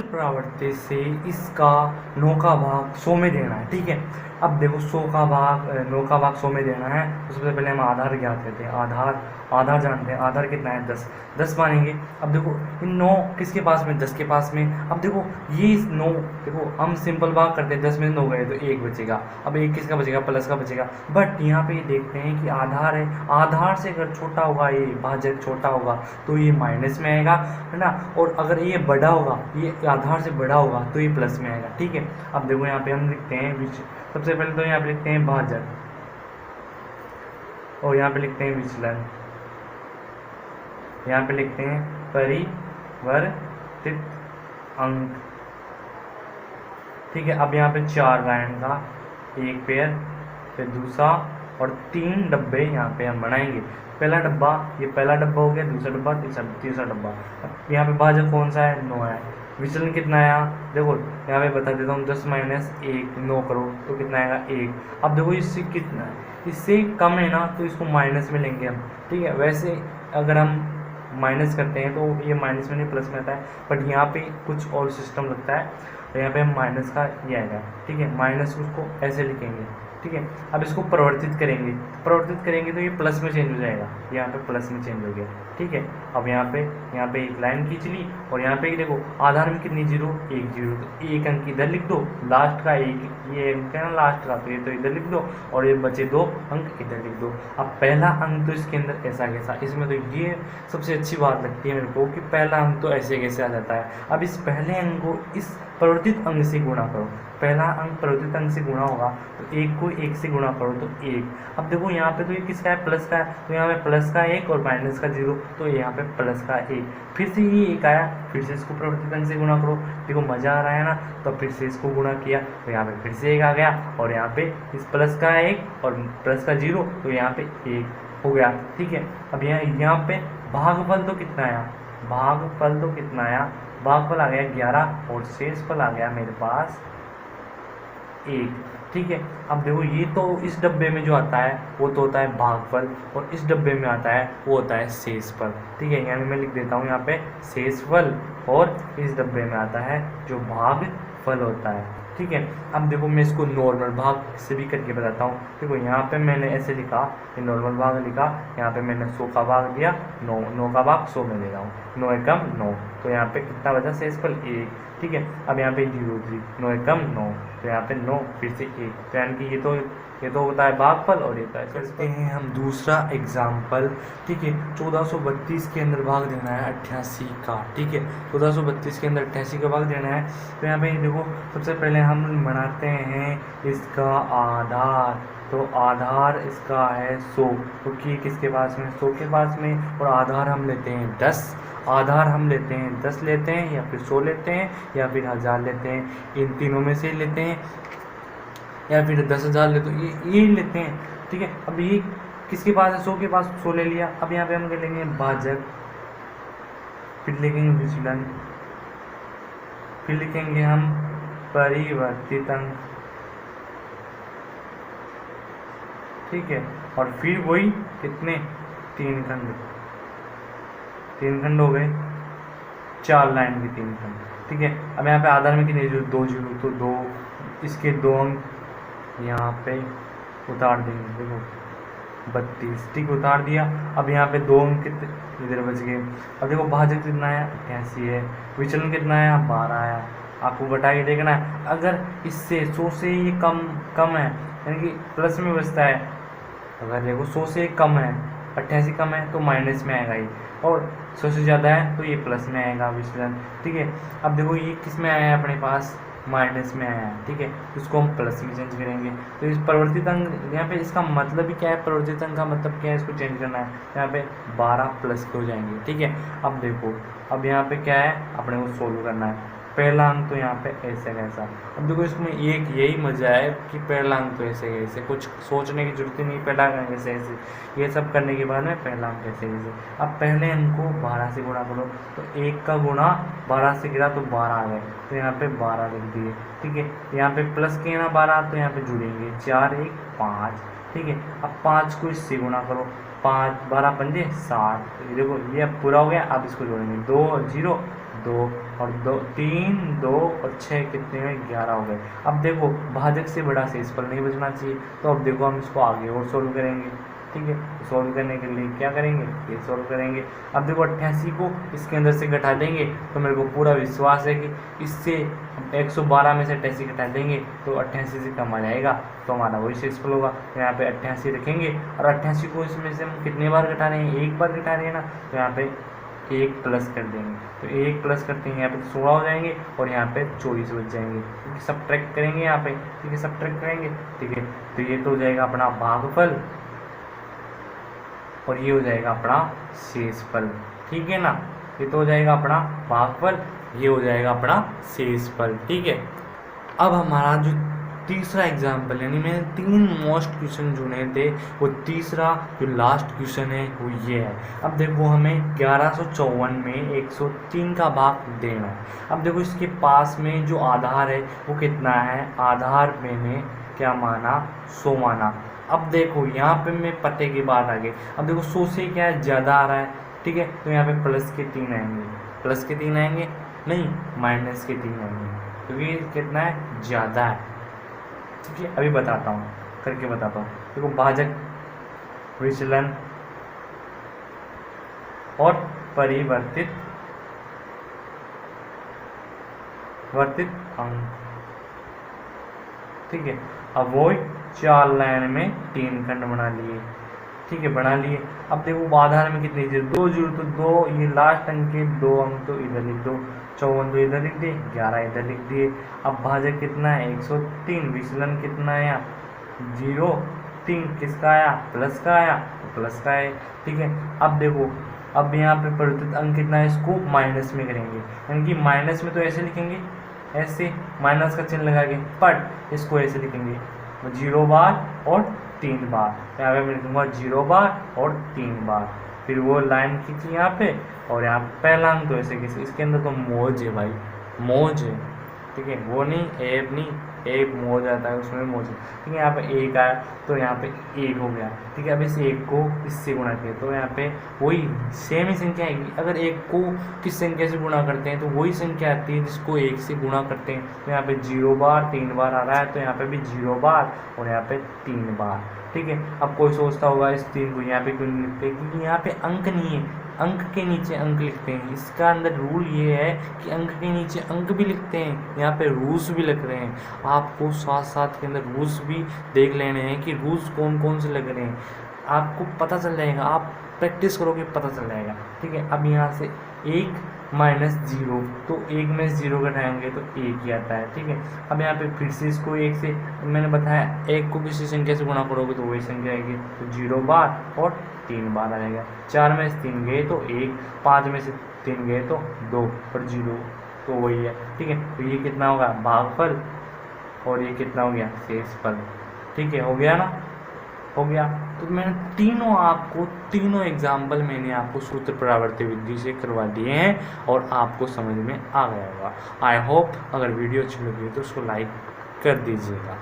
प्रवृत्ति से इसका 9 का भाग 100 में देना है। ठीक है, अब देखो 9 का भाग 100 में देना है तो सबसे पहले हम आधार ज्ञात करते हैं। आधार जानते हैं, आधार कितना है 10 मानेंगे। अब देखो इन 9 किसके पास में, 10 के पास में। अब देखो ये 9, देखो हम सिंपल भाग करते हैं, 10 में 9 गए तो 1 बचेगा। अब 1 किसका बचेगा, प्लस का बचेगा। बट यहाँ पे देखते हैं कि आधार है, आधार से अगर छोटा होगा, ये भाजक छोटा होगा तो ये माइनस में आएगा, है ना। और अगर ये बड़ा होगा, ये आधार से बड़ा होगा तो ये प्लस में आएगा। ठीक है, अब देखो यहाँ पे हम लिखते हैं सबसे पहले तो यहाँ पे लिखते हैं भाजक, और यहाँ पे लिखते हैं विचलन, यहाँ पे लिखते हैं परिवर्तित अंक। ठीक है, अब यहाँ पे 4 लाइन का एक पेयर, फिर दूसरा और 3 डब्बे यहाँ पे हम बनाएंगे। पहला डब्बा, ये पहला डब्बा हो गया, दूसरा डब्बा, तीसरा डब्बा। अब यहाँ पे भाजक कौन सा है, 9 है। विचलन कितना आया, देखो यहाँ पे बता देता हूँ, 10 माइनस 1 9 करो तो कितना आएगा 1। अब देखो इससे कितना है, इससे कम है ना तो इसको माइनस में लेंगे हम। ठीक है, वैसे अगर हम माइनस करते हैं तो ये माइनस में नहीं प्लस में आता है, बट यहाँ पे कुछ और सिस्टम लगता है तो यहाँ पे हम माइनस का ये आएगा। ठीक है, माइनस उसको ऐसे लिखेंगे। ठीक है, अब इसको परिवर्तित करेंगे तो ये प्लस में चेंज हो जाएगा, यहाँ पे प्लस में चेंज हो गया। ठीक है, अब यहाँ पे एक लाइन खींच ली, और यहाँ पे देखो आधार में कितनी 0 1 0, तो एक अंक इधर लिख दो, लास्ट का एक ये अंक है ना लास्ट का, तो ये तो इधर लिख दो, और ये बचे 2 अंक इधर लिख दो। अब पहला अंक तो इसके अंदर ऐसा कैसा, इसमें तो ये सबसे अच्छी बात लगती है मेरे को कि पहला अंक तो ऐसे कैसे आ जाता है। अब इस पहले अंक को इस परिवर्तित अंक से गुणा करो, पहला अंक परिवर्तित अंक से गुणा होगा तो 1 को 1 से गुणा करो तो 1। अब देखो यहाँ पे तो ये किसका है, प्लस का है, तो यहाँ पे प्लस का 1 और माइनस का 0, तो यहाँ पे प्लस का 1। फिर से ये 1 आया, फिर से इसको परिवर्तित अंक से गुणा करो। देखो मज़ा आ रहा है ना, तो फिर से इसको गुणा किया तो यहाँ पे फिर से 1 आ गया, और यहाँ पे इस प्लस का 1 और प्लस का 0, तो यहाँ पे 1 हो गया। ठीक है, अब यहाँ पे भागफल तो कितना आया, भागफल आ गया 11, और शेषफल आ गया मेरे पास 1। ठीक है, अब देखो ये तो इस डब्बे में जो आता है वो तो होता है भागफल, और इस डब्बे में आता है वो होता है शेषफल। ठीक है, यानी मैं लिख देता हूँ यहाँ पे शेषफल, और इस डब्बे में आता है जो भागफल होता है। ठीक है, अब देखो मैं इसको नॉर्मल भाग से भी करके बताता हूँ। देखो यहाँ पे मैंने ऐसे लिखा, ये नॉर्मल भाग लिखा, यहाँ पे मैंने 100 का भाग दिया, 9 का भाग 100 में दे रहा हूँ, 9 एकम 9, तो यहाँ पे कितना बचा शेषफल 1। ठीक है, अब यहाँ पे 0 3, 9 एकम 9, तो यहाँ पे 9 फिर से 1, तो यानी कि ये तो होता है भागफल, और ये होता है। करते हैं हम दूसरा एग्जाम्पल। ठीक है, 1432 के अंदर भाग देना है 88 का। ठीक है, 1432 के अंदर 88 का भाग देना है, तो यहाँ पे देखो सबसे पहले हम बनाते हैं इसका आधार। तो आधार इसका है 100, क्योंकि किसके पास में, 100 के पास में, और आधार हम लेते हैं 10, आधार हम लेते हैं 10 लेते हैं, या फिर 100 लेते हैं, या फिर 1000 लेते हैं, इन तीनों में से लेते हैं, या फिर 10,000 लेते हैं, ये लेते हैं। ठीक है, अब ये किसके पास है, 100 के पास, 100 ले लिया। अब यहाँ पे हम क्या लेंगे, भाजक, फिर लिखेंगे विचलन, फिर लिखेंगे हम परिवर्तित अंक। ठीक है, और फिर वही कितने, 3 खंड हो गए, 4 लाइन के 3 खंड। ठीक है, अब यहाँ पे आधार में कितने 2 0, तो 2, इसके 2 अंक यहाँ पे उतार देंगे, देखो 32। ठीक, उतार दिया। अब यहाँ पे 2 अंक कितने इधर बच गए। अब देखो भाजक कितना आया, 88 है, विचलन कितना आया, 12 आया। आपको घटा के देखना है, अगर इससे 100 से ये कम है, यानी कि प्लस में बचता है। अगर देखो 100 से कम है, 88 कम है, तो माइनस में आएगा ये, और 100 से ज़्यादा है तो ये प्लस में आएगा विचलन। ठीक है, अब देखो ये किस में आया है, अपने पास माइनस में आया है। ठीक है, इसको हम प्लस में चेंज करेंगे। तो इस परिवर्तित अंक, यहाँ पे इसका मतलब भी क्या है, परिवर्तित अंक का मतलब क्या है, इसको चेंज करना है। यहाँ पे 12 प्लस के हो जाएंगे। ठीक है, अब देखो, अब यहाँ पे क्या है, अपने को सोल्व करना है। पहला अंक तो यहाँ पे ऐसे कैसा, अब देखो इसमें एक यही मजा है कि पहला अंक तो ऐसे कैसे, कुछ सोचने की जरूरत ही नहीं, पहला अंक ऐसे ऐसे, ये सब करने के बाद में पहला अंक ऐसे ऐसे। अब पहले अंक को 12 से गुणा करो, तो 1 का गुणा 12 से गिरा तो 12 आ गए, तो यहाँ पे 12 लिख दिए। ठीक है, यहाँ पे प्लस के ना 12, तो यहाँ पे जुड़ेंगे 4 1 5। ठीक है, अब 5 को इससे गुणा करो, 5 12 पंजे 60, देखो ये पूरा हो गया। अब इसको जोड़ेंगे 2 0 2 और 2 3 2 और 6 कितने में 11 हो गए। अब देखो भाजक से बड़ा शेषफल नहीं बचना चाहिए, तो अब देखो हम इसको आगे और सोल्व करेंगे। ठीक है, सोल्व करने के लिए क्या करेंगे, ये सोल्व करेंगे। अब देखो 88 को इसके अंदर से घटा देंगे तो मेरे को पूरा विश्वास है कि इससे 112 में से 88 घटा देंगे तो 88 से कम आ जाएगा, तो हमारा वही शेषफल होगा। तो यहाँ पे 88 रखेंगे और 88 को इसमें से हम कितने बार घटा रहे हैं, एक बार घटा रहे हैं ना, तो यहाँ पे 1 प्लस कर देंगे। तो 1 प्लस करते हैं, यहाँ पे 16 हो जाएंगे और यहाँ पे 24 बच जाएंगे, क्योंकि सब ट्रैक करेंगे यहाँ पे। ठीक है, सब ट्रैक करेंगे। ठीक है, तो ये तो हो जाएगा अपना भागफल और ये हो जाएगा अपना शेषफल। ठीक है ना, ये तो हो जाएगा अपना भागफल, ये हो जाएगा अपना शेषफल। ठीक है, अब हमारा जो तीसरा एग्जाम्पल, यानी मैंने 3 मोस्ट क्वेश्चन चुने थे, वो तीसरा जो लास्ट क्वेश्चन है वो ये है। अब देखो हमें 1154 में 103 का भाग देना है। अब देखो इसके पास में जो आधार है वो कितना है, आधार मैंने क्या माना, 100 माना। अब देखो यहाँ पे मैं पते की बात आ गई। अब देखो 100 से क्या है, ज़्यादा आ रहा है। ठीक है, तो यहाँ पे प्लस के 3 आएंगे, प्लस के 3 आएंगे नहीं, माइनस के 3 आएंगे, क्योंकि कितना है, ज़्यादा है। ठीक है, अभी बताता हूँ, करके बताता हूँ। देखो भाजक, विचलन और परिवर्तित अंक। ठीक है, अब वो 4 लाइन में 3 खंड बना लिए। ठीक है, बना लिए। अब देखो आधार में कितने जीरो, 2 जीरो, तो 2 ये लास्ट अंक के 2 अंक तो इधर लिख दो, 54 तो इधर लिख दिए, 11 इधर लिख दिए। अब भाजक कितना है, 103। विचलन कितना आया, 0 3, किसका आया, प्लस का आया, तो प्लस का है। ठीक है, अब देखो अब यहाँ पे परिवर्तित अंक कितना है, इसको माइनस में करेंगे, यानी कि माइनस में तो ऐसे लिखेंगे, ऐसे माइनस का चिन्ह लगा के, बट इसको ऐसे लिखेंगे 0 बार और 3 बार। यहाँ पे मैं लिखूंगा 0 बार और 3 बार, फिर वो लाइन खींची यहाँ पे, और यहाँ पहला अंक तो ऐसे कैसे, इसके अंदर तो मौज है भाई, मौज है। ठीक है, वो नहीं ऐप नहीं, एक मौज आता है उसमें मौज है। ठीक है, यहाँ पे 1 आया तो यहाँ पे 1 हो गया। ठीक है, अब इस 1 को इससे गुणा किया तो यहाँ पे वही सेम ही संख्या आएगी। अगर 1 को किस संख्या से गुणा करते हैं तो वही संख्या आती है जिसको 1 से गुणा करते हैं। तो यहाँ पे 0 बार 3 बार आ रहा है, तो यहाँ पे भी 0 बार और यहाँ पे 3 बार। ठीक है, अब कोई सोचता होगा इस 3 को यहाँ पे क्यों नहीं लिखते, क्योंकि यहाँ पे अंक नहीं है, अंक के नीचे अंक लिखते हैं। इसका अंदर रूल ये है कि अंक के नीचे अंक भी लिखते हैं, यहाँ पे रूल्स भी लिख रहे हैं। आपको साथ साथ के अंदर रूल्स भी देख लेने हैं कि रूल्स कौन कौन से लग रहे हैं, आपको पता चल जाएगा, आप प्रैक्टिस करोगे पता चल जाएगा। ठीक है, अब यहाँ से 1 माइनस 0, तो 1 में 0 घटाएंगे तो 1 ही आता है। ठीक है, अब यहाँ पे फिर से इसको 1 से, मैंने बताया 1 को किसी संख्या से गुणा करोगे तो वही संख्या आएगी, तो 0 बार और 3 बार आ जाएगा। 4 में से 3 गए तो 1, 5 में से 3 गए तो 2 और 0 तो वही है। ठीक है, तो ये कितना होगा, भागफल, और ये कितना हो गया, शेषफल। ठीक है, हो गया ना, हो गया। तो मैंने तीनों एग्जाम्पल मैंने आपको सूत्र परावर्ती विधि से करवा दिए हैं और आपको समझ में आ गया होगा। आई होप अगर वीडियो अच्छी लगी तो उसको लाइक कर दीजिएगा।